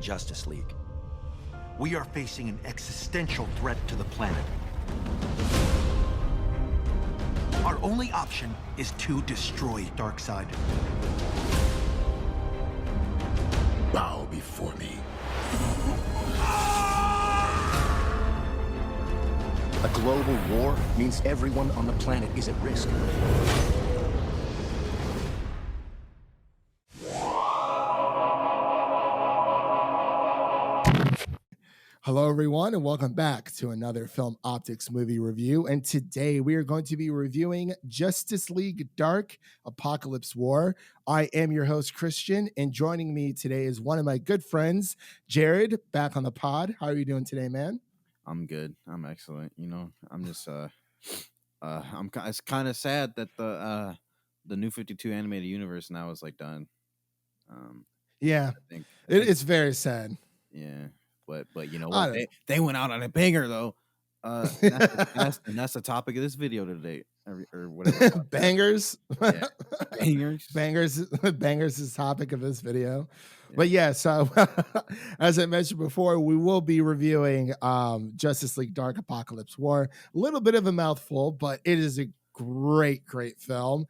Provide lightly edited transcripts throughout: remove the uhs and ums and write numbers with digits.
Justice League. We are facing an existential threat to the planet. Our only option is to destroy Darkseid. Bow before me. A global war means everyone on the planet is at risk. Hello, everyone, and welcome back to another Film Optics movie review. And today we are going to be reviewing Justice League Dark Apokolips War. I am your host, Christian, and joining me today is one of my good friends, Jared, back on the pod. How are you doing today, man? I'm good. I'm excellent. You know, I'm just it's kind of sad that the new 52 animated universe now is like done. Yeah, I think it's very sad. Yeah. But you know what? They went out on a banger though. That's the topic of this video today, or whatever. Bangers, yeah. bangers is the topic of this video. Yeah. But yeah, so as I mentioned before, we will be reviewing Justice League Dark Apokolips War. A little bit of a mouthful, but it is a great film.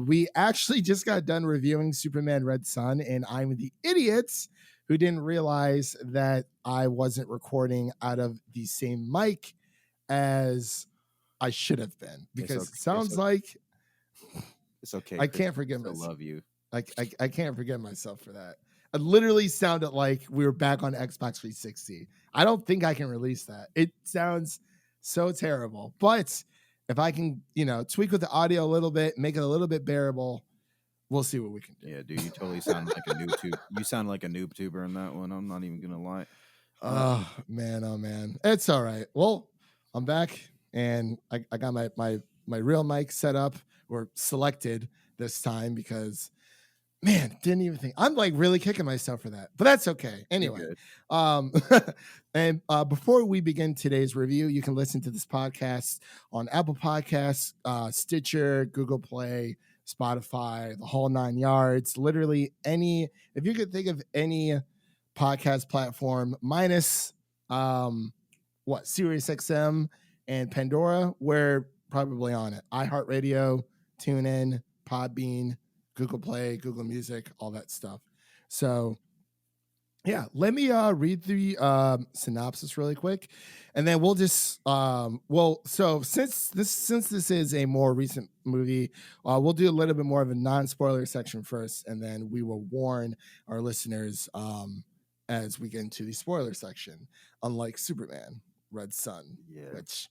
We actually just got done reviewing Superman Red Son, and I'm the idiots who didn't realize that I wasn't recording out of the same mic as I should have been, because it sounds like it's okay. I can't forgive myself. I love you. I can't forgive myself for that. It literally sounded like we were back on Xbox 360. I don't think I can release that. It sounds so terrible. But if I can, tweak with the audio a little bit, make it a little bit bearable, we'll see what we can do. Yeah, dude, you totally sound like a noob tuber. You sound like a noob tuber in that one. I'm not even gonna lie. Oh man, it's all right. Well, I'm back, and I got my real mic set up or selected this time because, man, didn't even think. I'm like really kicking myself for that, but that's okay. Anyway, and before we begin today's review, you can listen to this podcast on Apple Podcasts, Stitcher, Google Play, Spotify, the whole 9 yards. Literally if you could think of any podcast platform minus Sirius XM and Pandora, we're probably on it. iHeartRadio, TuneIn, Podbean, Google Play, Google Music, all that stuff. So yeah, let me read the synopsis really quick, and then we'll just so since this is a more recent movie, we'll do a little bit more of a non-spoiler section first, and then we will warn our listeners as we get into the spoiler section. Unlike Superman Red Son, which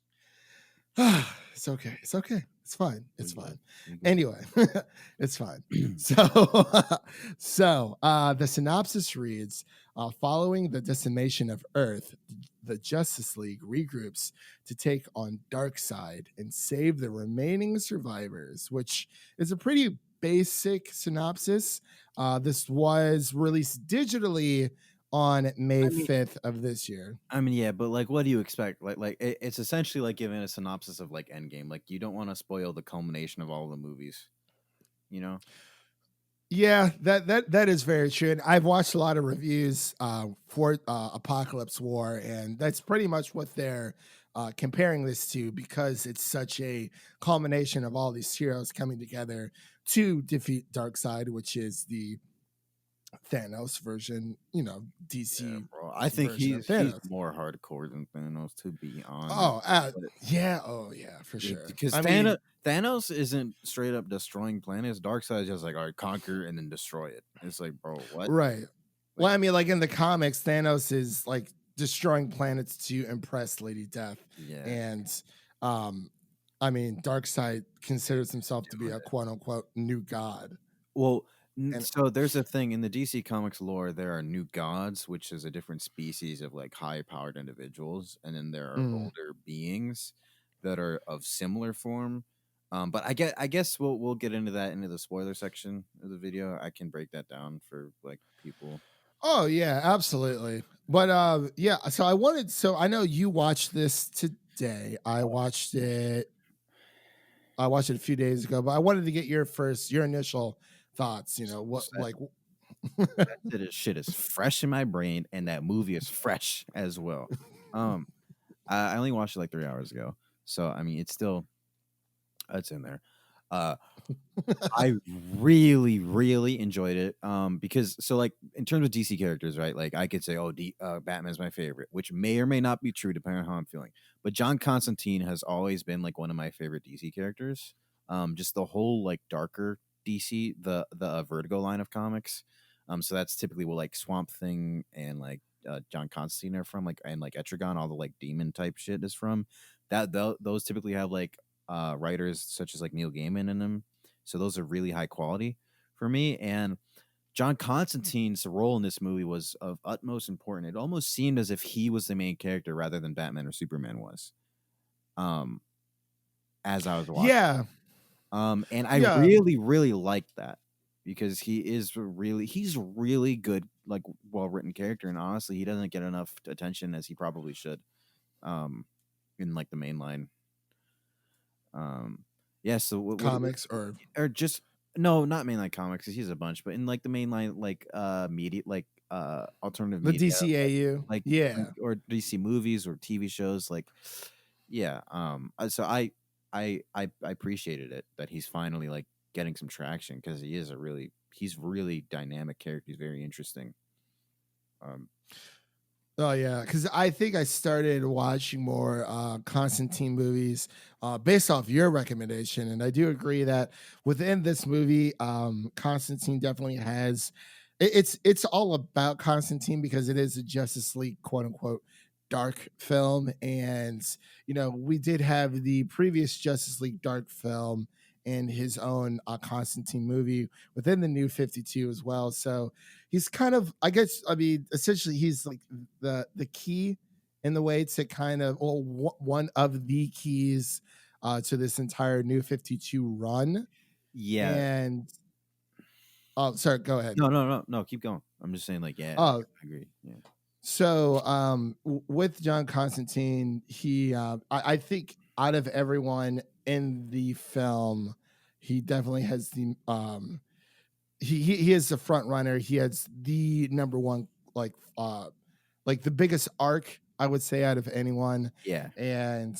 it's okay. It's fine. Anyway, it's fine. So the synopsis reads, following the decimation of Earth, the Justice League regroups to take on Darkseid and save the remaining survivors, which is a pretty basic synopsis. This was released digitally on May 5th of this year. I mean, yeah, but like, what do you expect? Like it's essentially like giving a synopsis of like Endgame. Like, you don't want to spoil the culmination of all the movies, you know? Yeah, that is very true. And I've watched a lot of reviews for Apokolips War, and that's pretty much what they're comparing this to, because it's such a culmination of all these heroes coming together to defeat Darkseid, which is the Thanos version, DC. Yeah, bro. I think he's more hardcore than Thanos, to be honest. For sure. Because Thanos isn't straight up destroying planets. Darkseid is just like, all right, conquer and then destroy it. It's like, bro, what? Right. Well, I mean, like in the comics, Thanos is like destroying planets to impress Lady Death. Yeah. And I mean, Darkseid considers himself to be a quote unquote new god. Well, so there's a thing in the DC Comics lore. There are new gods, which is a different species of like high-powered individuals, and then there are older beings that are of similar form. But I guess we'll get into that into the spoiler section of the video. I can break that down for like people. Oh yeah, absolutely. But yeah. So I know you watched this today. I watched it a few days ago, but I wanted to get your initial thoughts. What, like, That shit is fresh in my brain, and that movie is fresh as well. Um, I only watched it like 3 hours ago, so I mean, it's in there. Uh, I really, really enjoyed it. Because so like in terms of DC characters, right? Like I could say, oh, Batman's my favorite, which may or may not be true depending on how I'm feeling. But John Constantine has always been like one of my favorite DC characters. Just the whole like darker DC, the Vertigo line of comics. So that's typically what like Swamp Thing and like John Constantine are from, like, and like Etrigan, all the like demon type shit is from. Those typically have like writers such as like Neil Gaiman in them, so those are really high quality for me. And John Constantine's role in this movie was of utmost importance. It almost seemed as if he was the main character rather than Batman or Superman was. Um, as I was watching. Yeah. And I Yeah. really, really liked that because he's really good, like well written character, and honestly, he doesn't get enough attention as he probably should. In like the main line. Yeah. So Comics or just no, not mainline comics. He's a bunch, but in like the mainline, like media, like alternative the media, DCAU. like Yeah. or DC movies or TV shows, like yeah. So I appreciated it that he's finally like getting some traction because he's really dynamic character. He's very interesting. Oh yeah, because I think I started watching more Constantine movies based off your recommendation, and I do agree that within this movie, Constantine definitely has. It's all about Constantine because it is a Justice League quote unquote dark film, and we did have the previous Justice League dark film and his own Constantine movie within the New 52 as well. So he's kind of, I guess, I mean, essentially he's like the key in the way to kind of, well, one of the keys to this entire New 52 run. Yeah. And oh, sorry, go ahead. No, keep going. I'm just saying, like, yeah, I agree. Yeah. So with John Constantine, he I think out of everyone in the film, he definitely has the he is the front runner. He has the number one like the biggest arc, I would say, out of anyone. Yeah. And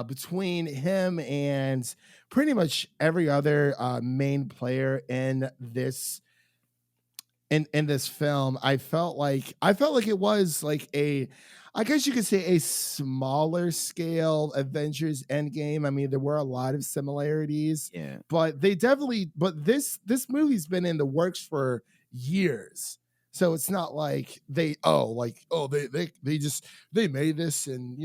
between him and pretty much every other main player in this film, I felt like it was like I guess you could say a smaller scale Avengers Endgame. I mean, there were a lot of similarities, Yeah. but this movie's been in the works for years. So it's not like they made this and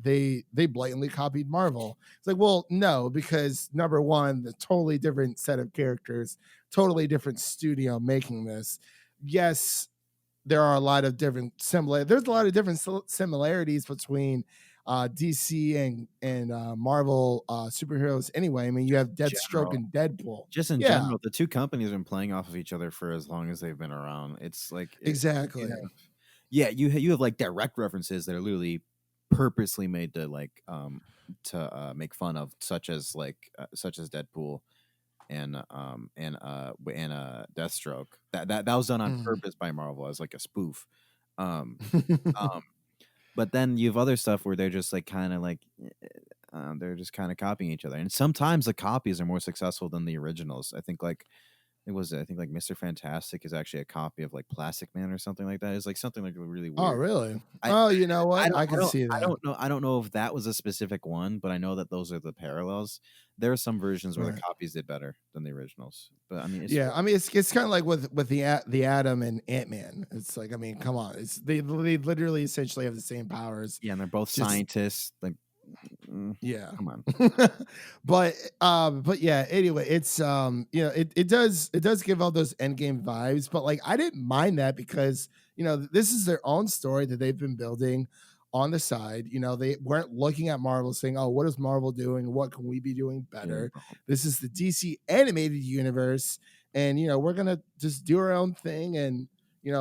they blatantly copied Marvel. It's like, well, no, because number one, the totally different set of characters, totally different studio making this. Yes, there are a lot of different there's a lot of different similarities between DC and Marvel superheroes anyway. I mean, you have Deathstroke and Deadpool. Just in general, the two companies have been playing off of each other for as long as they've been around. It's like exactly. You have like direct references that are literally purposely made to like make fun of, such as Deadpool and Deathstroke. That was done on purpose by Marvel as like a spoof. But then you have other stuff where they're just like kind of like they're just kind of copying each other, and sometimes the copies are more successful than the originals. I think like Mr. Fantastic is actually a copy of like Plastic Man or something like that. It's like something like really weird. Oh, really? You know what? I can see that. I don't know if that was a specific one, but I know that those are the parallels. There are some versions where the copies did better than the originals. But I mean, it's kind of like with the Atom and Ant-Man. It's like, I mean, come on. They literally essentially have the same powers. Yeah, and they're both scientists. Like, yeah, come on. but yeah, anyway, it's it does give all those Endgame vibes, but like I didn't mind that because this is their own story that they've been building on the side. They weren't looking at Marvel saying, oh, what is Marvel doing, what can we be doing better? This is the DC animated universe, and we're gonna just do our own thing and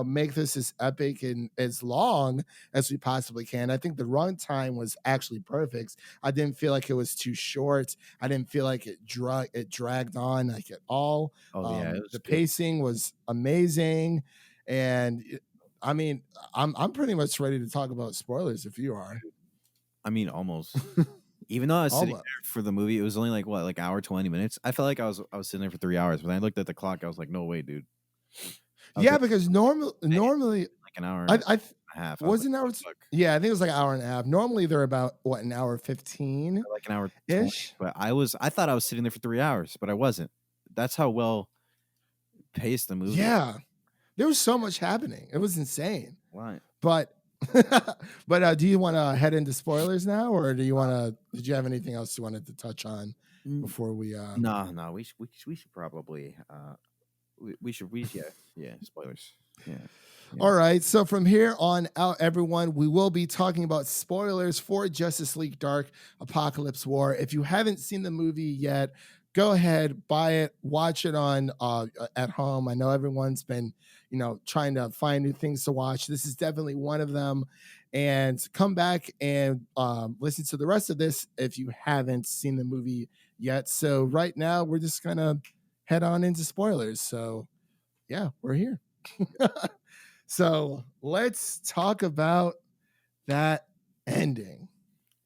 make this as epic and as long as we possibly can. I think the runtime was actually perfect. I didn't feel like it was too short. I didn't feel like it dragged on like at all. Oh yeah, it was The good. pacing was amazing, and I mean, I'm pretty much ready to talk about spoilers if you are. I mean, almost. Even though I was sitting Almost. there for the movie, it was only like hour 20 minutes. I felt like I was sitting there for 3 hours. But then I looked at the clock. I was like, no way, dude. Yeah, because normally like an hour I and a half. was an hour. Yeah, I think it was like an hour and a half. Normally they're about an hour 15, like an hour 20, ish. but I thought I was sitting there for 3 hours, but I wasn't. That's how well paced the movie. Yeah, there was so much happening. It was insane. Why? But do you want to head into spoilers now, or do you want to? Did you have anything else you wanted to touch on before we? No, we should probably we should spoilers. Yeah. All right. So from here on out, everyone, we will be talking about spoilers for Justice League Dark Apokolips War. If you haven't seen the movie yet, go ahead, buy it, watch it on at home. I know everyone's been, trying to find new things to watch. This is definitely one of them. And come back and listen to the rest of this if you haven't seen the movie yet. So right now, we're just going to head on into spoilers. So yeah, we're here. So let's talk about that ending,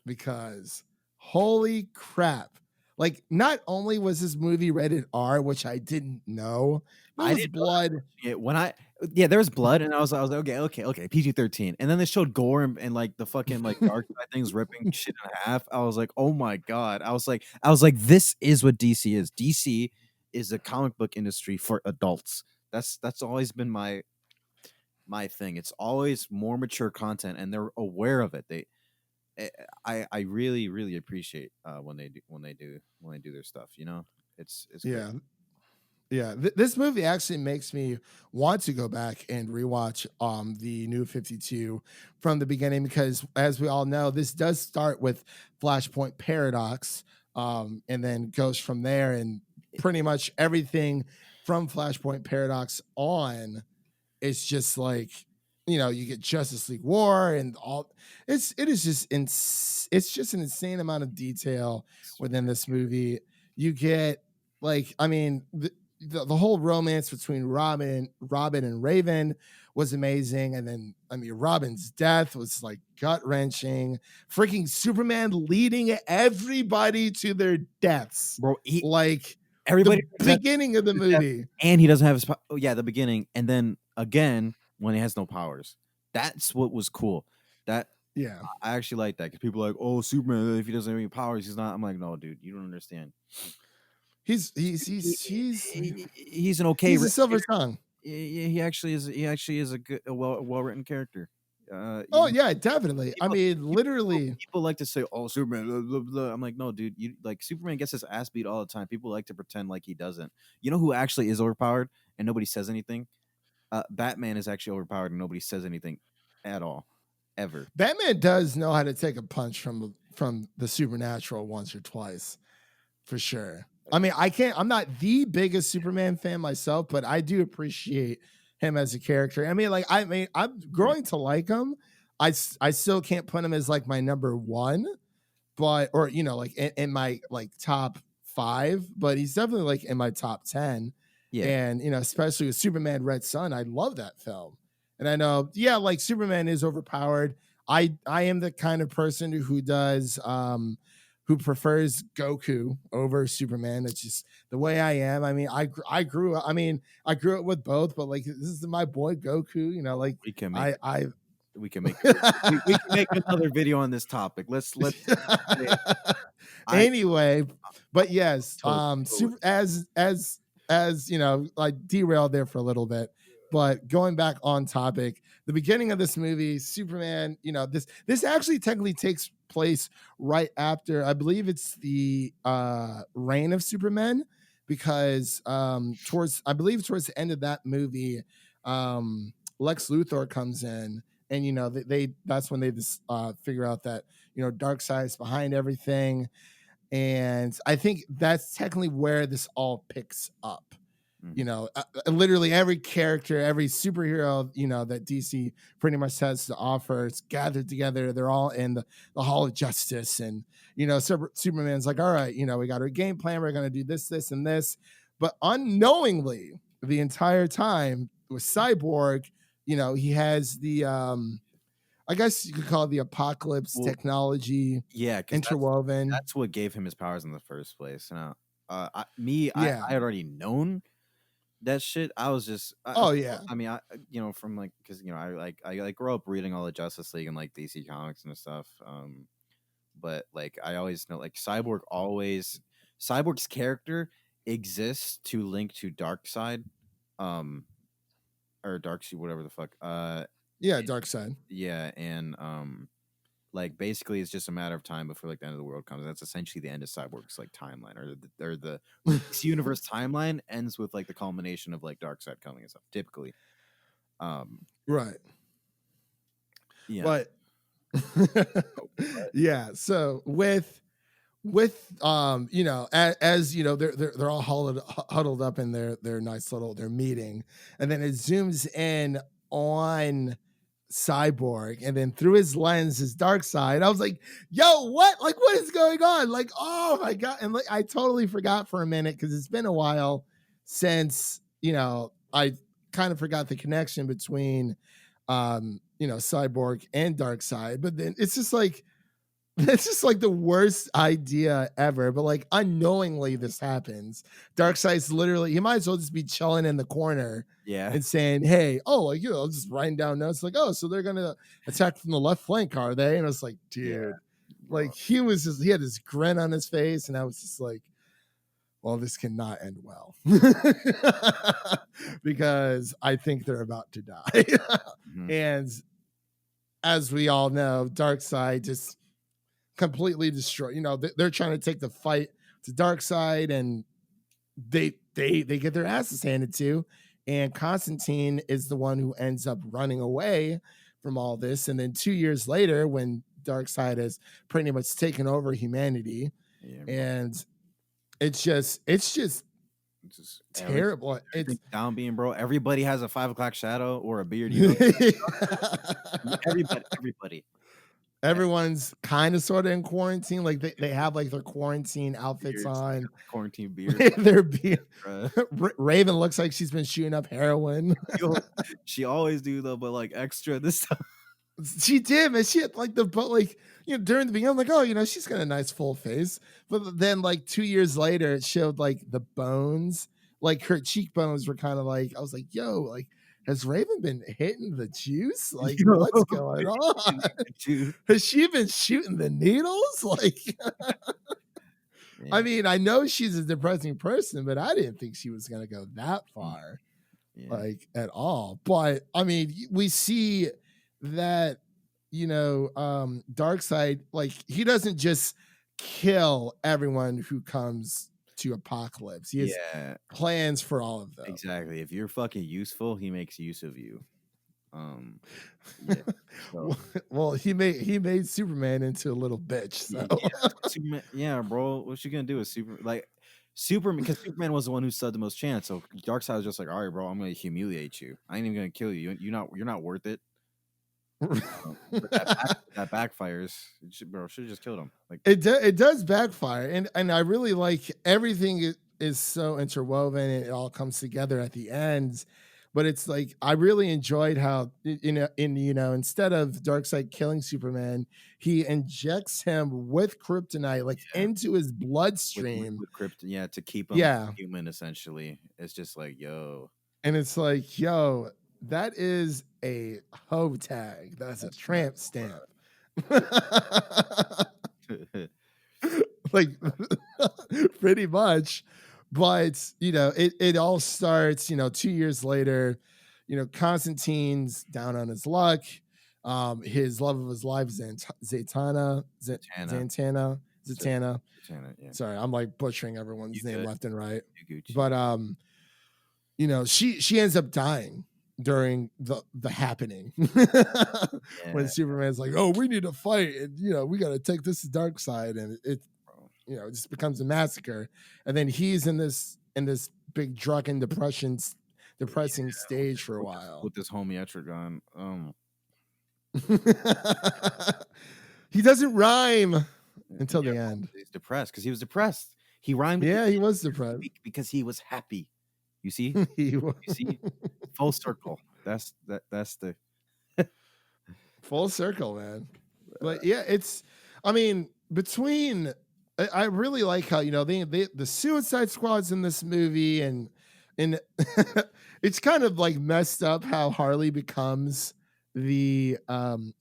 because holy crap. Like, not only was this movie rated R, which I didn't know, there was blood. There was blood, and I was like, okay, PG-13. And then they showed gore and like the fucking like Darkseid things ripping shit in half. I was like, oh my god. I was like, this is what DC is. DC is a comic book industry for adults. That's always been my thing. It's always more mature content, and they're aware of it. I really, really appreciate when they do their stuff. It's Yeah. great. Yeah, this movie actually makes me want to go back and rewatch the New 52 from the beginning, because as we all know, this does start with Flashpoint Paradox, and then goes from there, and pretty much everything from Flashpoint Paradox on is just like, you get Justice League War and all. It's just an insane amount of detail within this movie. You get, like, I mean, the whole romance between Robin and Raven was amazing. And then, I mean, Robin's death was like gut wrenching. Freaking Superman leading everybody to their deaths, Bro. Everybody, the beginning of the movie, and he doesn't have his the beginning, and then again when he has no powers. That's what was cool. I actually like that, because people are like, oh, Superman, if he doesn't have any powers, he's not. I'm like, no, dude, you don't understand. He's an okay. He's a silver tongue. He actually is a good, well written character. Yeah, definitely. I mean, literally, people like to say, "Oh, Superman." Blah, blah, blah. I'm like, no, dude. Superman gets his ass beat all the time. People like to pretend like he doesn't. You know who actually is overpowered and nobody says anything? Batman is actually overpowered and nobody says anything at all, ever. Batman does know how to take a punch from the supernatural once or twice, for sure. I mean, I'm not the biggest Superman fan myself, but I do appreciate him as a character. I mean, I'm growing to like him. I still can't put him as like my number one, but, or, like in my like top 5, but he's definitely like in my top 10. Yeah. And, especially with Superman Red Sun, I love that film. And I know, like Superman is overpowered. I am the kind of person who does, who prefers Goku over Superman. It's just the way I am. I mean, I grew up with both, but like, this is my boy Goku, like we can make we can make another video on this topic. Let's anyway, but yes, super, as I derailed there for a little bit, but going back on topic, the beginning of this movie, Superman, this actually technically takes place right after, I believe it's the reign of Superman, because towards the end of that movie, Lex Luthor comes in, and that's when they just figure out that Darkseid is behind everything. And I think that's technically where this all picks up. Literally every character, every superhero, that DC pretty much has to offer, it's gathered together. They're all in the Hall of Justice. And, Superman's like, all right, we got our game plan. We're going to do this, this, and this. But unknowingly, the entire time with Cyborg, he has the, I guess you could call it the apocalypse technology interwoven. That's what gave him his powers in the first place. Now, I had already known that shit. I was just I mean, from like, because I grew up reading all the Justice League and like DC comics and stuff. But like I always know like Cyborg's character exists to link to Darkseid, or Darkseid, whatever the fuck. Darkseid. Yeah, and like basically it's just a matter of time before like the end of the world comes. That's essentially the end of Cyborg's like timeline, or the this universe timeline ends with like the culmination of like Darkseid coming and stuff. Typically, right? Yeah, but yeah. So with as they're all huddled up in their nice little meeting, and then it zooms in on Cyborg, and then through his lens is Darkseid. I was like, yo, what? Like, what is going on? Like, oh my god. And like I totally forgot for a minute because it's been a while since I kind of forgot the connection between Cyborg and Darkseid. But then it's just like the worst idea ever. But like unknowingly this happens. Darkseid's literally, he might as well just be chilling in the corner. Yeah. And saying, hey, just writing down notes like, oh, so they're gonna attack from the left flank, are they? And I was like, dude, like he had this grin on his face, and I was just like, well, this cannot end well. Because I think they're about to die. Mm-hmm. And as we all know, Darkseid just completely destroyed. They're trying to take the fight to Darkseid, and they get their asses handed to. And Constantine is the one who ends up running away from all this. And then 2 years later, when Darkseid has pretty much taken over humanity, and it's just terrible. It's down being, bro. Everybody has a 5 o'clock shadow or a beard. Everybody. Everyone's kind of sort of in quarantine. Like they have like their quarantine outfits on. Quarantine beard. Their beard. Raven looks like she's been shooting up heroin. She always do though, but like extra this time. She did, man. She had like during the beginning, I'm like, oh, she's got a nice full face. But then like 2 years later, it showed like the bones, like her cheekbones were kind of like, I was like, yo, like, has Raven been hitting the juice? Like, what's going on? Has she been shooting the needles? Like, I mean, I know she's a depressing person, but I didn't think she was going to go that far, like, at all. But, I mean, we see that, Darkseid, like, he doesn't just kill everyone who comes to Apokolips. He has plans for all of them. Exactly. If you're fucking useful, he makes use of you. Well, he made Superman into a little bitch. So. Superman, bro. What you gonna do with Superman? Because Superman was the one who stood the most chance. So Darkseid was just like, all right, bro, I'm gonna humiliate you. I ain't even gonna kill you. You're not worth it. That backfires, bro. Should have just killed him. Like it does backfire, and I really like everything is so interwoven and it all comes together at the end. But it's like I really enjoyed how instead of Darkseid killing Superman, he injects him with kryptonite into his bloodstream with kryptonite, to keep him human. Essentially, it's just like and it's like that is a hoe tag. That's a tramp stamp. Like pretty much. But it all starts 2 years later. Constantine's down on his luck. His love of his life, Zatanna. Yeah. Sorry, I'm like butchering everyone's name left and right. But she ends up dying during the happening. When Superman's like, oh, we need to fight, and we got to take this to Darkseid, and it just becomes a massacre. And then he's in this in this big drunken depressing stage for a while. With this homie Etrigan. He doesn't rhyme until the end. He's depressed because he was depressed. He rhymed. Yeah, he was depressed because he was happy. You see, you see, full circle. That's the full circle, man. But yeah, it's. I mean, between I really like how the Suicide Squad's in this movie, and it's kind of like messed up how Harley becomes the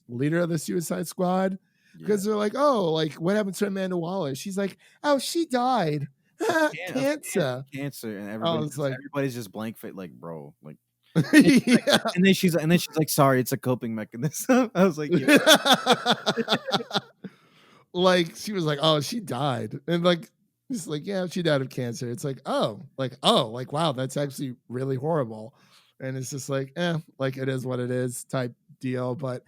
leader of the Suicide Squad, because they're like, oh, like what happened to Amanda Waller? She's like, oh, she died. Cancer, and everybody's just blank face, like, bro, like. And then she's like, sorry, it's a coping mechanism. I was like, yeah. Like she was like, oh, she died, and like it's like, yeah, she died of cancer. It's like, like wow, that's actually really horrible, and it's just like, like it is what it is type deal. But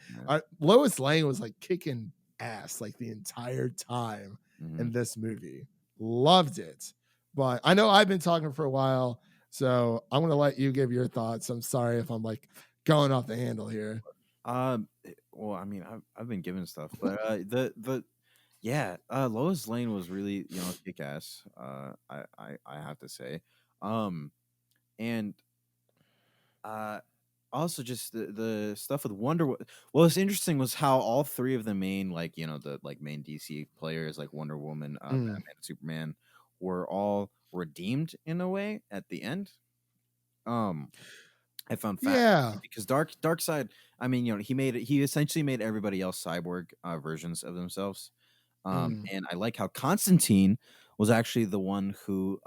Lois Lane was like kicking ass like the entire time in this movie. Loved it. But I know I've been talking for a while, so I'm gonna let you give your thoughts. I'm sorry if I'm like going off the handle here. Well, I mean, I've been given stuff, but Lois Lane was really, kick ass. I have to say, and also just the stuff with Wonder Woman. What was interesting was how all three of the main, like, the like main DC players, like Wonder Woman, Batman, and Superman, were all redeemed in a way at the end. I found fascinating because Darkseid. I mean, he essentially made everybody else cyborg versions of themselves. And I like how Constantine was actually the one who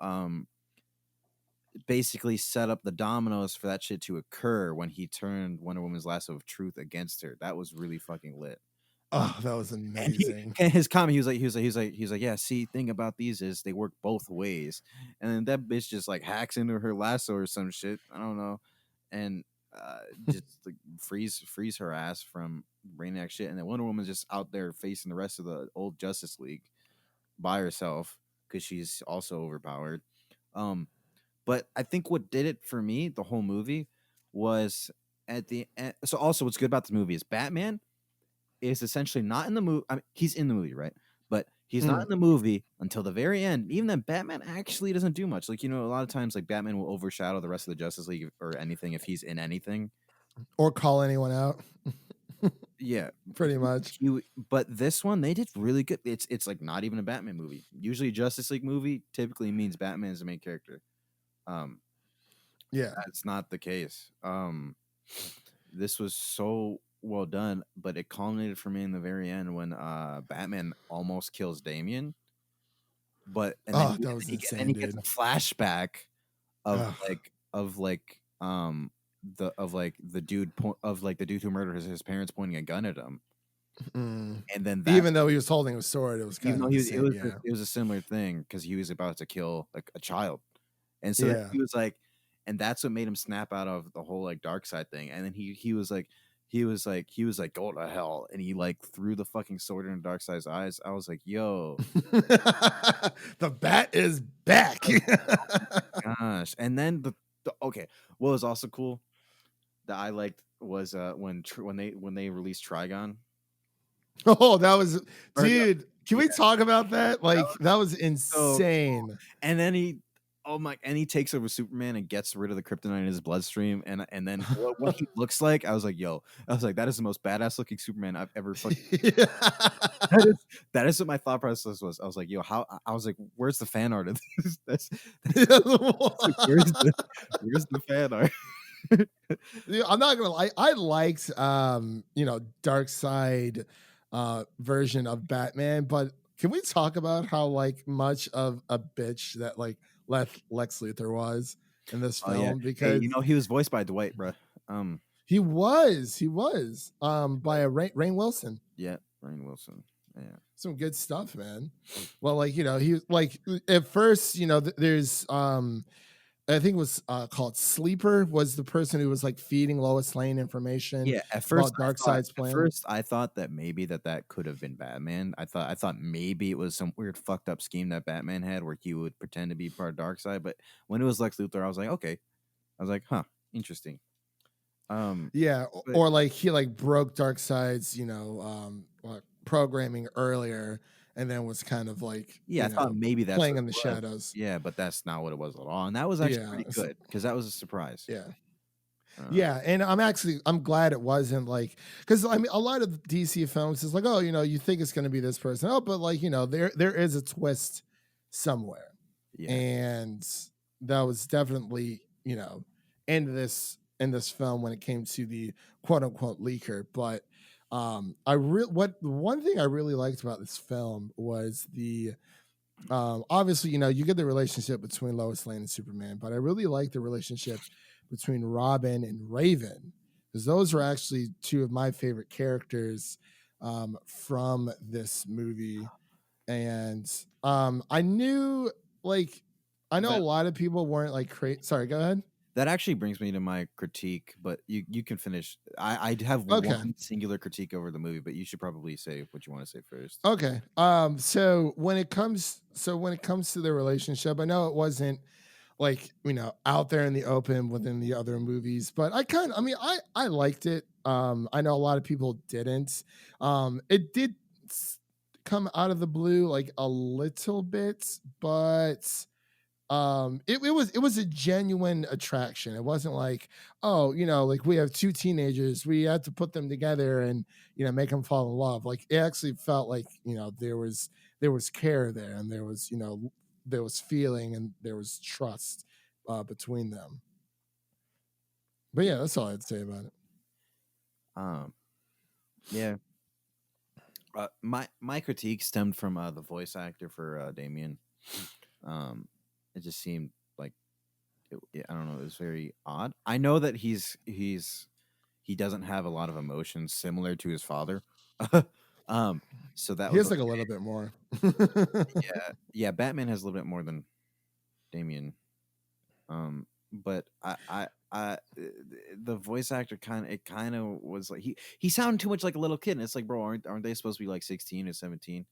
basically set up the dominoes for that shit to occur when he turned Wonder Woman's lasso of truth against her. That was really fucking lit. Oh, that was amazing. His comment, he was like, yeah, see, thing about these is they work both ways. And then that bitch just like hacks into her lasso or some shit. I don't know. And just like freeze her ass from Brainiac shit. And then Wonder Woman's just out there facing the rest of the old Justice League by herself because she's also overpowered. But I think what did it for me, the whole movie, was at the end. So also what's good about the movie is Batman is essentially not in the movie. I mean, he's in the movie, right? But he's not in the movie until the very end. Even then, Batman actually doesn't do much. Like, a lot of times, like, Batman will overshadow the rest of the Justice League or anything if he's in anything. Or call anyone out. Yeah. Pretty much. But this one, they did really good. It's like not even a Batman movie. Usually a Justice League movie typically means Batman is the main character. Yeah. That's not the case. This was so well done, but it culminated for me in the very end when Batman almost kills Damian. But that was insane, and he gets a flashback of the dude who murdered his parents pointing a gun at him. And then even though he was holding a sword, it was kind of it was a similar thing because he was about to kill like a child, and so he was like, and that's what made him snap out of the whole like Darkseid thing. And then he was like go to hell, and he like threw the fucking sword in Darkseid's eyes. I was like, yo, the bat is back. Gosh. And then what was also cool that I liked was when they released Trigon. Oh, that was, dude. Can we talk about that? Like, that was insane. So, and then he takes over Superman and gets rid of the kryptonite in his bloodstream. And then what he looks like, I was like, that is the most badass looking Superman I've ever fucking. That is what my thought process was. I was like, where's the fan art of this? Where's the fan art? I'm not gonna lie. I liked Darkseid version of Batman, but can we talk about how like much of a bitch that like Lex Luthor was in this film? Because he was voiced by Dwight, bro. He was by a Rainn Wilson. Yeah, Rainn Wilson. Yeah, some good stuff, man. Well, like he like at first, there's I think it was called Sleeper, was the person who was like feeding Lois Lane information Yeah, about Darkseid's plan. I thought that maybe that could have been Batman. I thought maybe it was some weird fucked up scheme that Batman had where he would pretend to be part of Darkseid. But when it was Lex Luthor, I was like, okay. I was like, huh, interesting. Yeah, But or like he like broke Darkseid's, like programming earlier, and then was kind of like, yeah, I thought maybe that's playing what in it the was. shadows. Yeah, but that's not what it was at all. And that was actually Yeah, pretty good because that was a surprise. yeah. Uh, Yeah, and I'm glad it wasn't like, because I mean a lot of DC films is like, oh, you think it's going to be this person, oh, but like there is a twist somewhere, yeah. and that was definitely in this film when it came to the quote unquote leaker. But what the one thing I really liked about this film was the obviously you get the relationship between Lois Lane and Superman, but I really like the relationship between Robin and Raven, because those are actually two of my favorite characters from this movie. And I knew, like, I know a That lot of people weren't like sorry, go ahead. that actually brings me to my critique, but you can finish. I have Okay. one singular critique over the movie, but you should probably say what you want to say first. Okay. So when it comes to the relationship, I know it wasn't like out there in the open within the other movies, but I liked it. I know a lot of people didn't. It did come out of the blue like a little bit, but it was a genuine attraction. It wasn't like, oh, like we have two teenagers, we had to put them together and make them fall in love. Like it actually felt like there was care there, and there was feeling, and there was trust between them. But yeah, that's all I'd say about it. Um, yeah. My critique stemmed from the voice actor for Damien. It just seemed like I don't know. It was very odd. I know that he doesn't have a lot of emotions similar to his father. So that He was has like a little bit more. yeah. Batman has a little bit more than Damien. But the voice actor kind of was like he sounded too much like a little kid. And it's like, bro, aren't they supposed to be like 16 or 17?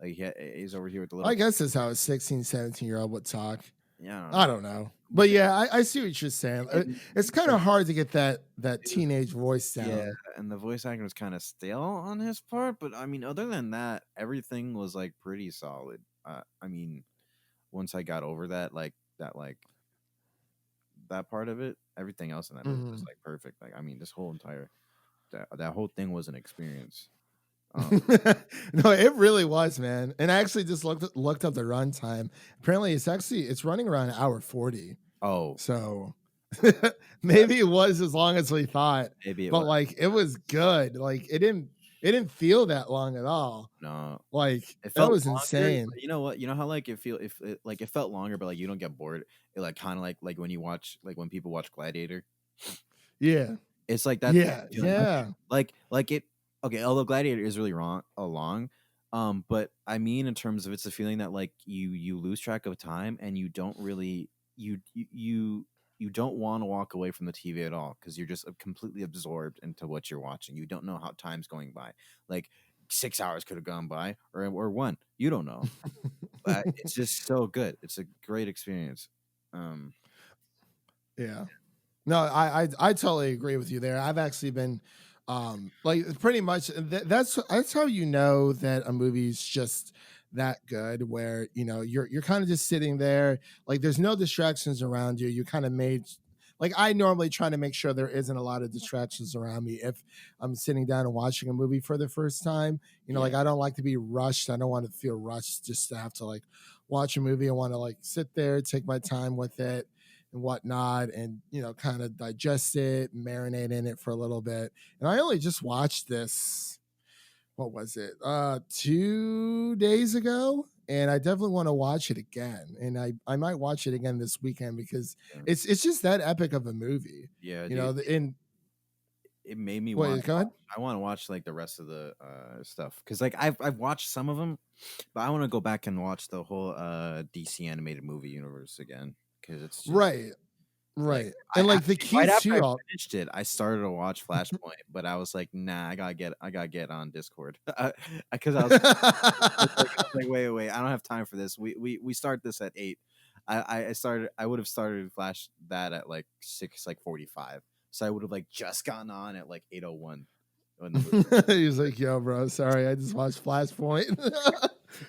Like he's over here with the little. I guess that's how a 16, 17-year-old would talk. Yeah, I don't know. But yeah, I see what you're saying. It's kind of hard to get that teenage voice down. Yeah, and the voice acting was kind of stale on his part, but I mean, other than that, everything was like pretty solid. I mean, once I got over that part of it, everything else in that movie was like perfect. Like, I mean, this whole entire that whole thing was an experience. No, it really was, man. And I actually just looked up the runtime. Apparently, it's running around an hour 40. Oh, So maybe it was as long as we thought. maybe it but was. like it was good. Like it didn't feel that long at all. No, Like it that felt was longer, insane. but you know what? You know how like it felt longer, but like you don't get bored. It like kind of like when you watch when people watch Gladiator. Yeah. It's like that. Yeah. Feeling. Yeah. Like it. Okay, although Gladiator is really long, but I mean in terms of it's a feeling that like you lose track of time and you don't really you don't want to walk away from the TV at all because you're just completely absorbed into what you're watching. You don't know how time's going by. Like 6 hours could have gone by or one. You don't know. But it's just so good. It's a great experience. Yeah. No, I totally agree with you there. I've actually been like pretty much that's how you know that a movie's just that good, where you're kind of just sitting there, like there's no distractions around you. You kind of made, like, I normally try to make sure there isn't a lot of distractions around me if I'm sitting down and watching a movie for the first time. Like I don't like to be rushed. I don't want to feel rushed just to have to like watch a movie. I want to like sit there, take my time with it and whatnot, and kind of digest it, marinate in it for a little bit. And I only just watched this, what was it, 2 days ago, and I definitely want to watch it again. And I might watch it again this weekend because it's just that epic of a movie. Yeah, And it made me wait, want. go ahead. I want to watch like the rest of the stuff because like I've watched some of them, but I want to go back and watch the whole DC animated movie universe again because it's just Right. like Right. And like the right keys after to I all finished it, I started to watch Flashpoint, but I was like, nah, I gotta get on Discord because I was like, wait, I don't have time for this. We start this at 8. I would have started Flash that at like 6:45, so I would have like just gotten on at like 8:01 when the movie. He was like, yo, bro, sorry, I just watched Flashpoint.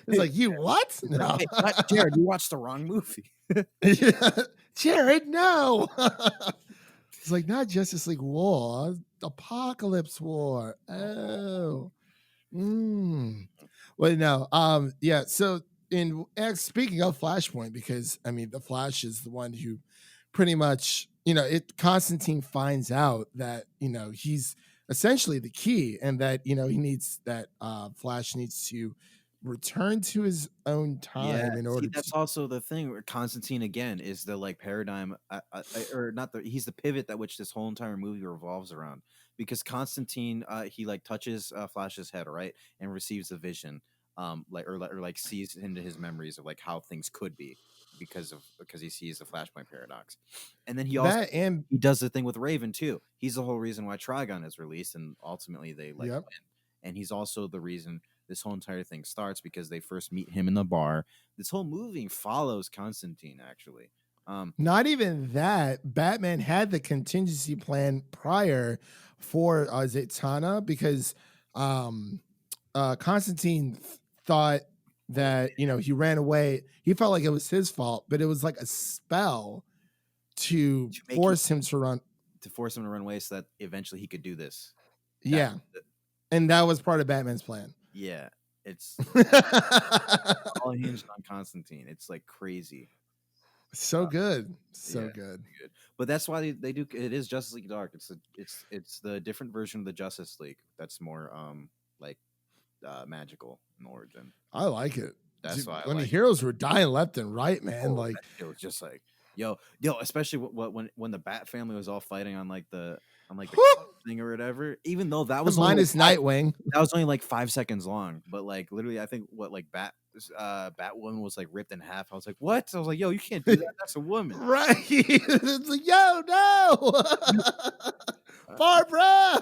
It's like, you what? It's like, No. hey, what? Jared, you watched the wrong movie. Yeah. Jared, no. It's like not Justice League War, Apokolips War. Oh. Well, no. Yeah. So speaking of Flashpoint, because I mean the Flash is the one who pretty much, Constantine finds out that, he's essentially the key, and that, he needs that Flash needs to return to his own Yeah, time in see, order to. that's also the thing where Constantine again is the like paradigm, or not the he's the pivot that which this whole entire movie revolves around. Because Constantine, he like touches Flash's head, right, and receives a vision, like sees into his memories of like how things could be because he sees the Flashpoint paradox, and then he also That and he does the thing with Raven too. He's the whole reason why Trigon is released, and ultimately they like Yep. win. And he's also the reason this whole entire thing starts because they first meet him in the bar. This whole movie follows Constantine, actually. Not even that. Batman had the contingency plan prior for Zatanna, because Constantine thought that, he ran away. He felt like it was his fault, but it was like a spell to To make force him to run. to force him to run away so that eventually he could do this. Yeah. And that was part of Batman's plan. Yeah, it's all hinged on Constantine. It's like crazy. So good. So Yeah, good. good. But that's why they do it is Justice League Dark. It's the different version of the Justice League that's more like magical in origin. I like it. That's Dude, why I when the like heroes were dying left and right, man. Like, it was just like yo, especially when the Bat family was all fighting on the thing or whatever. Even though that was only minus Nightwing. that was only like 5 seconds long, but like literally, I think Batwoman was like ripped in half. I was like, what? I was like, yo, you can't do that. That's a woman, Right. It's like, yo, no. Barbara.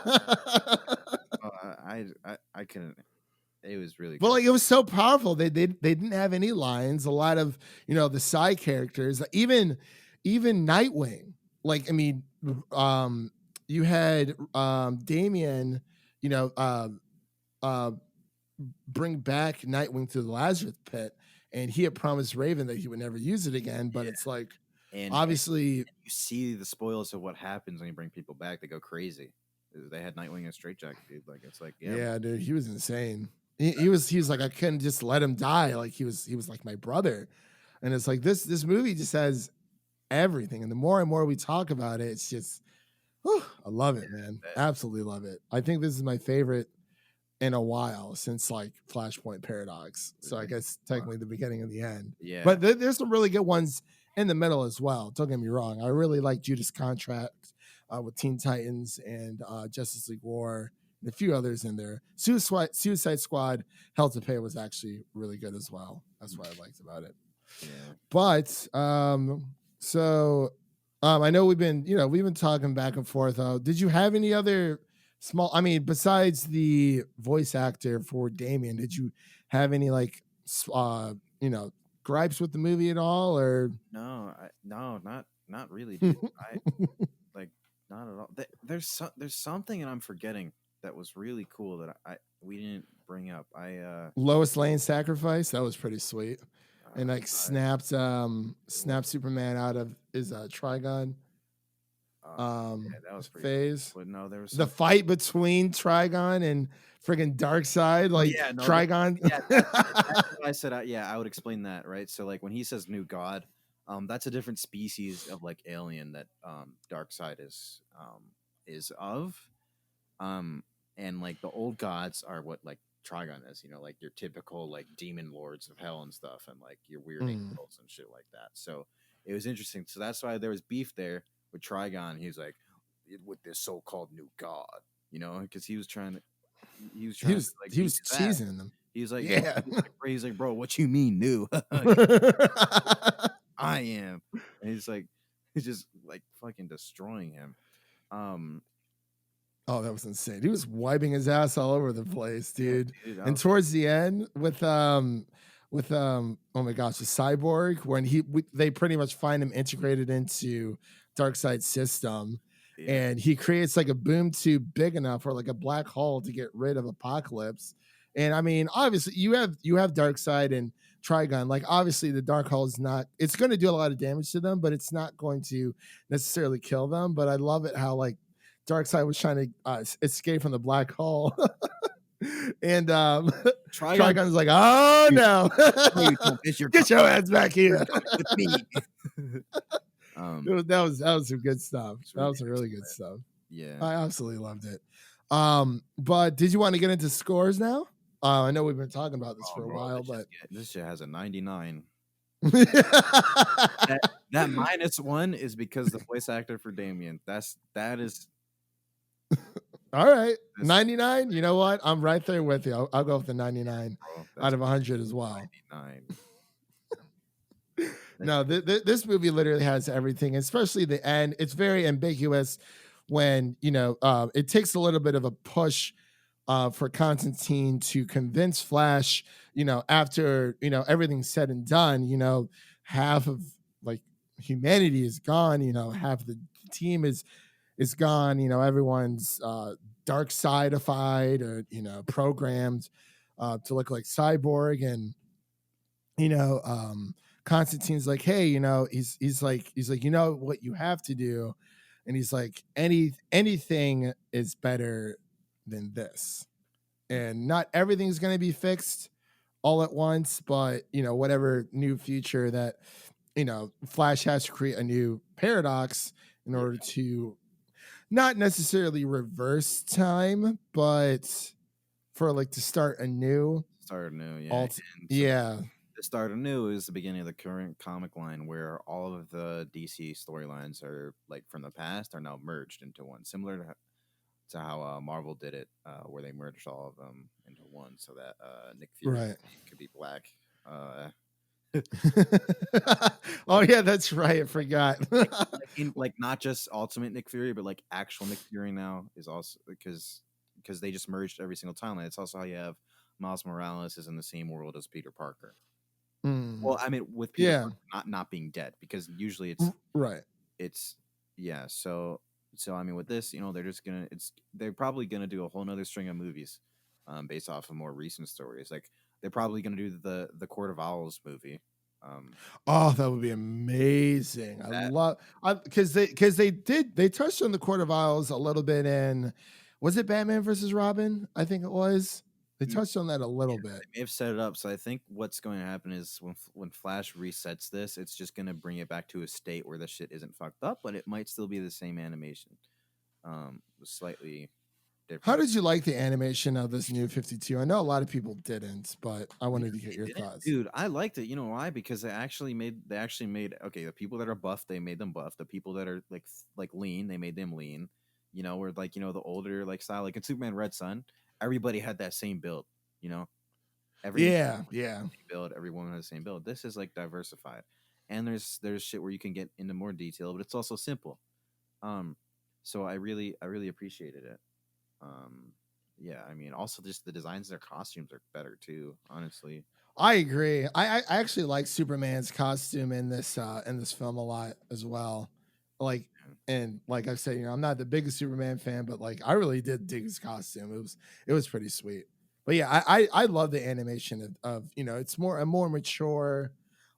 I couldn't. It was really But good. like it was so powerful. They didn't have any lines. A lot of the side characters, even Nightwing. Like I mean, you had Damian, bring back Nightwing to the Lazarus pit, and he had promised Raven that he would never use it again. But it's like And obviously you see the spoils of what happens when you bring people back. They go crazy. They had Nightwing in a straitjacket, dude. Like it's like yeah, dude, he was insane. He was like, I couldn't just let him die. Like he was like my brother. And it's like this movie just has everything. And the more and more we talk about it, it's just I love it, man. Absolutely love it. I think this is my favorite in a while since like Flashpoint Paradox. So I guess technically the beginning and the end. Yeah. But there's some really good ones in the middle as well. Don't get me wrong. I really like Judas Contract with Teen Titans and Justice League War and a few others in there. Suicide Squad, Hell to Pay was actually really good as well. That's what I liked about it. Yeah. But I know we've been talking back and forth. Did you have any other besides the voice actor for Damian, did you have any like gripes with the movie at all, or No, not really, dude. I like not at all. There's something and I'm forgetting that was really cool that we didn't bring up. Lois Lane sacrifice? That was pretty sweet. And like snapped Superman out of his Trigon that was pretty phase. cool. But no, there was The fight between Trigon and friggin' Darkseid, like Trigon. That's what I said. I would explain that, right? So like when he says new god, that's a different species of like alien that Darkseid is of. And like the old gods are what like Trigon is, like your typical like demon lords of hell and stuff, and like your weird angels and shit like that. So it was interesting. So that's why there was beef there with Trigon. He was like, with this so-called new god, because he was teasing them. He was like, yeah. He's like, bro, what you mean new? I am. And he's just like fucking destroying him. Oh, that was insane. He was wiping his ass all over the place, dude. Yeah, dude, And towards the end with oh my gosh, the cyborg, when they pretty much find him integrated into Darkseid's system, and he creates like a boom tube big enough or like a black hole to get rid of Apocalypse. And I mean, obviously you have Darkseid and Trigon. Like obviously the dark hole is not, it's going to do a lot of damage to them, but it's not going to necessarily kill them. But I love it how like Darkseid was trying to escape from the black hole. And Trigon's like, oh no, get your ass back here. With me. That was some good stuff. That was some really good stuff. Yeah, I absolutely loved it. But did you want to get into scores now? I know we've been talking about this for a while, but this shit has a 99. that -1 is because the voice actor for Damien. That is all right. 99. You know what? I'm right there with you. I'll go with the 99 out of 100 as well. 99. No, this movie literally has everything, especially the end. It's very ambiguous when, it takes a little bit of a push for Constantine to convince Flash, after, everything's said and done, half of like humanity is gone, half the team is gone, everyone's Darkseidified or, programmed to look like Cyborg. And, Constantine's like, hey, he's like, you know what you have to do. And he's like, anything is better than this. And not everything's going to be fixed all at once, but, whatever new future that, Flash has to create a new paradox in order to not necessarily reverse time, but for like to start anew. Yeah. The start anew is the beginning of the current comic line where all of the DC storylines are like from the past are now merged into one, similar to how Marvel did it, where they merged all of them into one so that Nick Fury could be black. Oh yeah, that's right. I forgot. like not just Ultimate Nick Fury, but like actual Nick Fury now is also because they just merged every single timeline. It's also how you have Miles Morales is in the same world as Peter Parker. Well, I mean, with Peter Parker not being dead, because usually it's right. It's So I mean, with this, they're probably gonna do a whole nother string of movies, based off of more recent stories. Like they're probably gonna do the Court of Owls movie. Oh, that would be amazing. I love because they touched on the Court of Owls a little bit in, was it Batman versus Robin? I think it was. They touched on that a little bit. They may have set it up. So I think what's going to happen is when Flash resets this, it's just going to bring it back to a state where the shit isn't fucked up, but it might still be the same animation. Slightly different. How did you like the animation of this new 52? I know a lot of people didn't, but I wanted to get your thoughts. Dude, I liked it. You know why? Because they actually made okay, the people that are buff, they made them buff. The people that are like lean, they made them lean. Where like, the older like style, like in Superman Red Sun, everybody had that same build, build, every woman has the same build. This is like diversified, and there's shit where you can get into more detail, but it's also simple. So I really appreciated it. I mean, also just the designs of their costumes are better too, honestly. I agree. I actually like Superman's costume in this film a lot as well. And like I said, I'm not the biggest Superman fan, but like I really did dig his costume. It was pretty sweet. But yeah, I love the animation of it's a more mature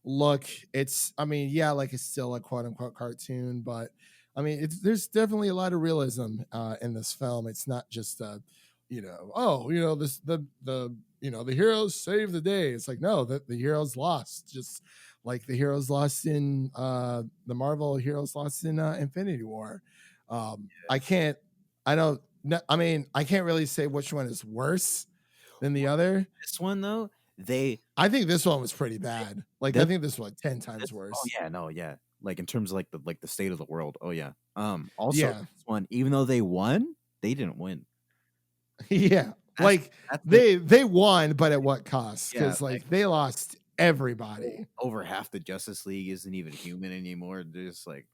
look. It's like it's still a quote unquote cartoon, but I mean there's definitely a lot of realism in this film. It's not just the heroes save the day. It's like, no, the heroes lost, just like the heroes lost in the Marvel heroes lost in Infinity War. I can't really say which one is worse than the other. This one though, I think this one was pretty bad. Like I think this was 10 times worse. Oh yeah, no, yeah. Like in terms of like the state of the world. Oh yeah. Also this one, even though they won, they didn't win. Yeah. They won, but at what cost? Because they lost everybody. Over half the Justice League isn't even human anymore. They're just like,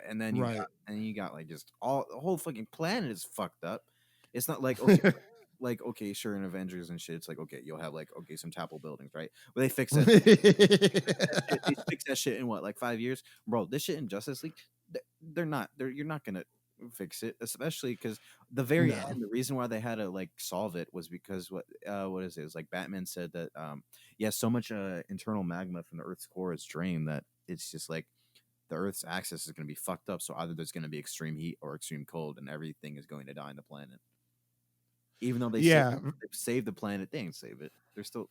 and then Right. you got like just all the whole fucking planet is fucked up. It's not like okay, like okay, sure, in Avengers and shit, it's like okay, you'll have like okay some Tapple buildings, right? But they fix that. They fix that shit in what like 5 years, bro. This shit in Justice League, they're not. You're not gonna fix it, especially because the very No. end. The reason why they had to like solve it was because what is it? It was like Batman said that yeah, so much internal magma from the Earth's core is drained that it's just like the Earth's axis is going to be fucked up. So either there's going to be extreme heat or extreme cold, and everything is going to die on the planet. Even though they saved the planet, they didn't save it. They're still.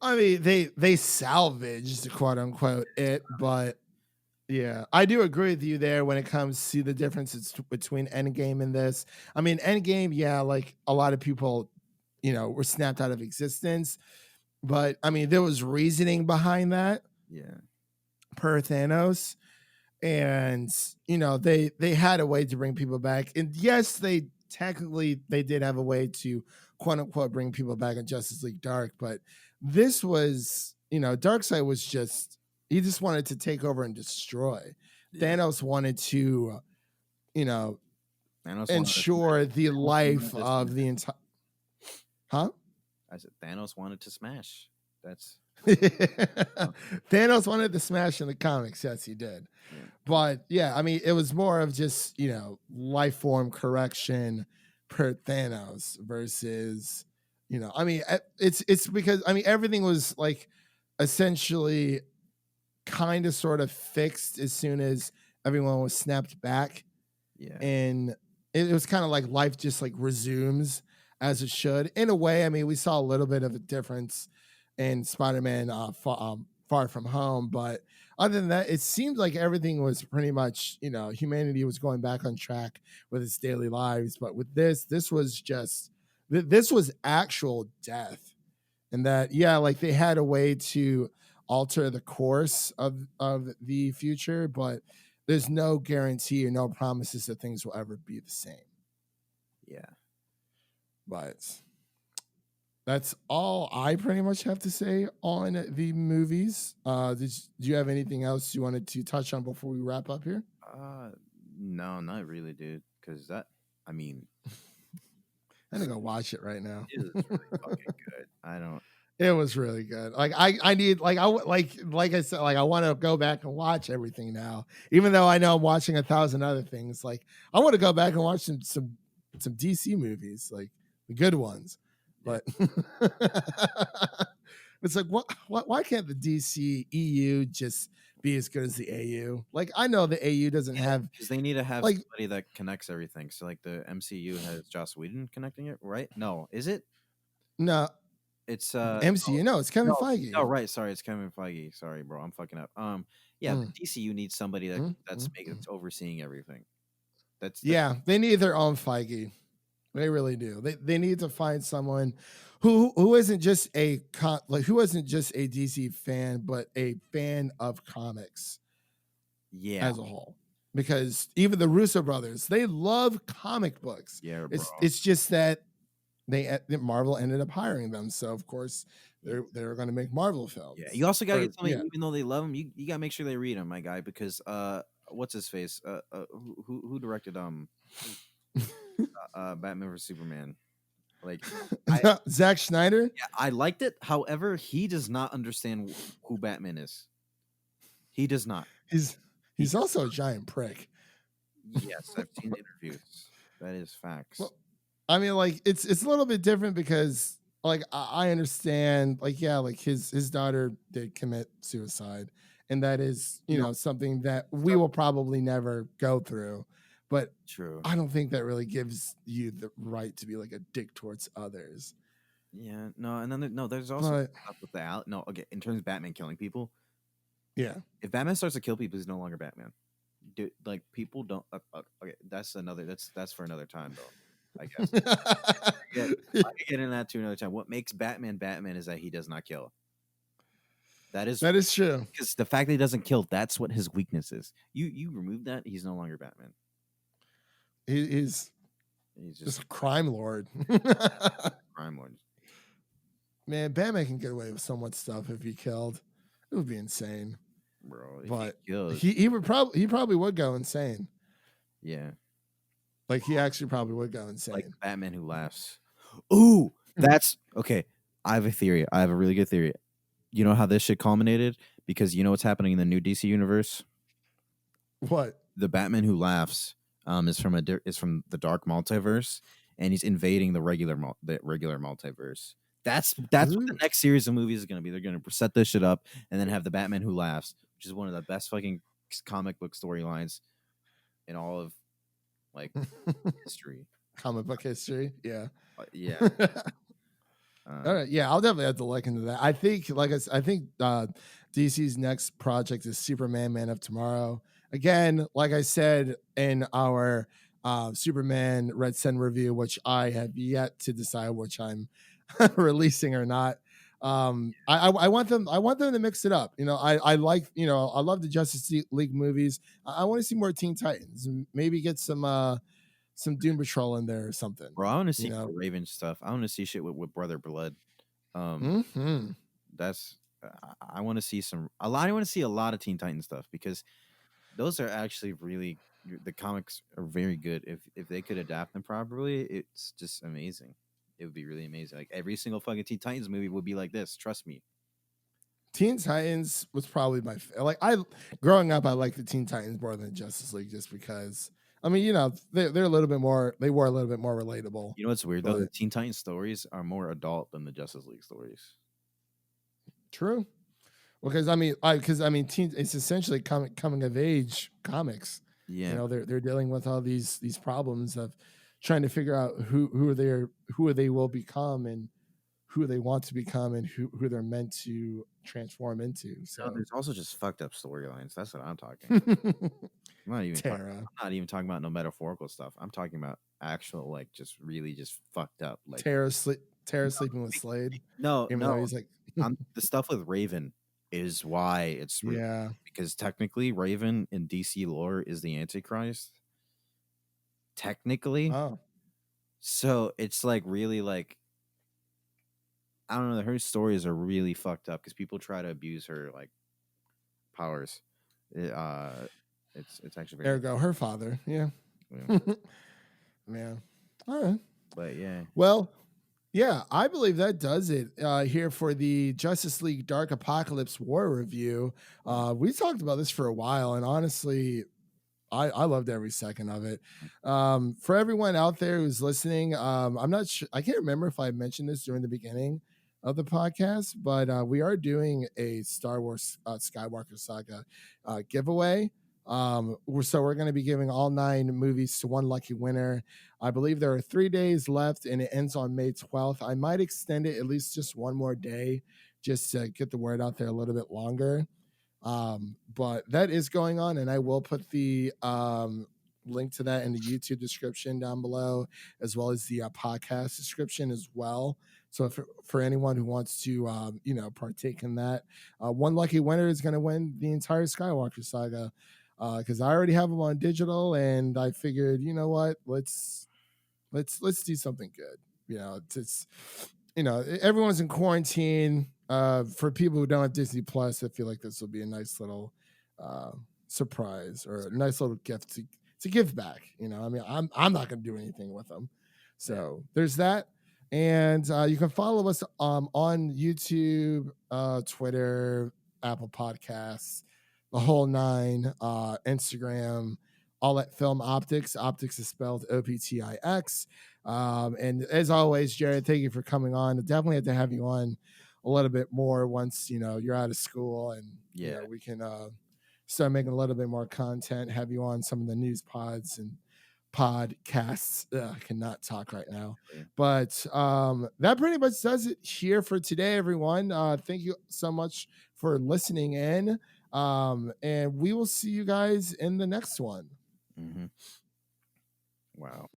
I mean, they salvaged quote unquote it, but yeah, I do agree with you there when it comes to the differences between Endgame and this. I mean, Endgame, yeah, like a lot of people, were snapped out of existence, but I mean, there was reasoning behind that. Yeah. Per Thanos, and they had a way to bring people back, and yes, they did have a way to quote unquote bring people back in Justice League Dark, but this was Darkseid was he just wanted to take over and destroy. Yeah. Thanos wanted to ensure the life of the entire I said Thanos wanted to smash. That's Thanos wanted to smash in the comics. Yes, he did. Yeah. But yeah, I mean, it was more of just, life form correction per Thanos versus, I mean, it's because, I mean, everything was like essentially kind of sort of fixed as soon as everyone was snapped back. Yeah. And it was kind of like life just like resumes as it should. In a way, I mean, we saw a little bit of a difference in Spider-Man Far From Home, but other than that, it seemed like everything was pretty much, humanity was going back on track with its daily lives. But with this was just, this was actual death. And that, yeah, like they had a way to alter the course of the future, but there's no guarantee or no promises that things will ever be the same. Yeah. But that's all I pretty much have to say on the movies. Do you have anything else you wanted to touch on before we wrap up here? No, not really, dude. Because I mean, I'm gonna go watch it right now. It was really fucking good. It was really good. Like I need like I said, like I want to go back and watch everything now, even though I know I'm watching 1,000 other things. Like I want to go back and watch some DC movies, like the good ones. But it's like, why can't the DC EU just be as good as the AU? Like, I know the AU doesn't have, because they need to have somebody that connects everything. So, like, the MCU has Joss Whedon connecting it, right? No, is it? No, it's MCU. No, it's Kevin Feige. Oh, right. Sorry, it's Kevin Feige. Sorry, bro, I'm fucking up. Yeah, the DCU needs somebody that's overseeing everything. Yeah, they need their own Feige. They really do. They need to find someone who isn't just a DC fan, but a fan of comics. Yeah, as a whole. Because even the Russo brothers, they love comic books. Yeah, bro. It's just that Marvel ended up hiring them, so of course they're going to make Marvel films. Yeah, you also got to get somebody, even though they love them, you got to make sure they read them, my guy. Because what's his face? Who directed Batman vs Superman? Like Zack Snyder. Yeah, I liked it. However, he does not understand who Batman is. He does not. He's also a giant prick. Yes, I've seen interviews. That is facts. Well, I mean, like it's a little bit different because, like, I understand, like, yeah, like his daughter did commit suicide, and that is, something that we will probably never go through. But true, I don't think that really gives you the right to be like a dick towards others. Yeah, no, and then there's also stuff with the okay, in terms of Batman killing people. Yeah, if Batman starts to kill people, he's no longer Batman. Dude, like people don't. Okay, that's for another time, though. I guess. I can get into that to another time. What makes Batman Batman is that he does not kill. That is true. Because the fact that he doesn't kill, that's what his weakness is. You remove that, he's no longer Batman. He's just a crime lord. Crime lord. Man, Batman can get away with so much stuff if he killed. It would be insane. bro. If But he kills, he probably would go insane. yeah, Like he actually probably would go like insane. Batman Who Laughs. Ooh, that's okay. I have a theory. I have a really good theory. You know how this shit culminated? Because you know what's happening in the new DC universe? What? The Batman Who Laughs is from the Dark Multiverse, and he's invading the regular multiverse. That's what the Ooh. next series of movies is going to be. They're going to set this shit up and then have the Batman Who Laughs, which is one of the best fucking comic book storylines in all of like history. Comic book history. Yeah. Yeah. All right. Yeah, I'll definitely have to look into that. I think, I think DC's next project is Superman Man of Tomorrow. Again, like I said in our Superman Red Sun review, which I have yet to decide which I'm releasing or not. I want them to mix it up. You know, I like, you know, I love the Justice League movies. I want to see more Teen Titans and maybe get some Doom Patrol in there or something. Bro, I want to You see know, more Raven stuff. I want to see shit with Brother Blood. mm-hmm. That's I want to see a lot. I want to see a lot of Teen Titans stuff because those are actually really the comics are very good. If they could adapt them properly, it's just amazing. It would be really amazing. Like every single fucking Teen Titans movie would be like this. Trust me. Teen Titans was probably like I growing up. I liked the Teen Titans more than Justice League just because. I mean, you know, they're a little bit more. They were a little bit more relatable. You know what's weird though? The But Teen Titans stories are more adult than the Justice League stories. true. Because I mean, it's essentially coming of age comics. Yeah. You know, they're dealing with all these problems of trying to figure out who they will become and who they want to become and who they're meant to transform into. No, So there's also just fucked up storylines. That's what I'm talking. I'm not even talking about no metaphorical stuff. I'm talking about actual like just really just fucked up like Tara sleeping with Slade. no Even no though he's like the stuff with Raven is why it's really yeah. because technically Raven in DC lore is the Antichrist. Technically. Oh. So it's like really like I don't know, her stories are really fucked up because people try to abuse her like powers. It's actually very Ergo, her father. Yeah. yeah. Man. All right. But yeah. Well, yeah, I believe that does it here for the Justice League Dark Apokolips War review. We talked about this for a while, and honestly, I loved every second of it. For everyone out there who's listening, I'm not sure. I can't remember if I mentioned this during the beginning of the podcast, but we are doing a Star Wars Skywalker Saga giveaway. So we're going to be giving all 9 movies to one lucky winner. I believe there are 3 days left, and it ends on May 12th. I might extend it at least just one more day, just to get the word out there a little bit longer. But that is going on, and I will put the link to that in the YouTube description down below, as well as the podcast description as well. So for anyone who wants to, partake in that, one lucky winner is going to win the entire Skywalker saga. Because I already have them on digital, and I figured, you know what, let's do something good. You know, it's everyone's in quarantine. For people who don't have Disney Plus, I feel like this will be a nice little surprise or a nice little gift to give back. You know, I mean, I'm not going to do anything with them, so there's that. And you can follow us on YouTube, Twitter, Apple Podcasts, the whole 9, Instagram, all at Film Optics. Optics is spelled OPTIX. And as always, Jared, thank you for coming on. I definitely have to have you on a little bit more once you're out of school and we can start making a little bit more content. Have you on some of the news pods and podcasts. I cannot talk right now, but that pretty much does it here for today, everyone. Thank you so much for listening in, and we will see you guys in the next one. Mm-hmm. Wow.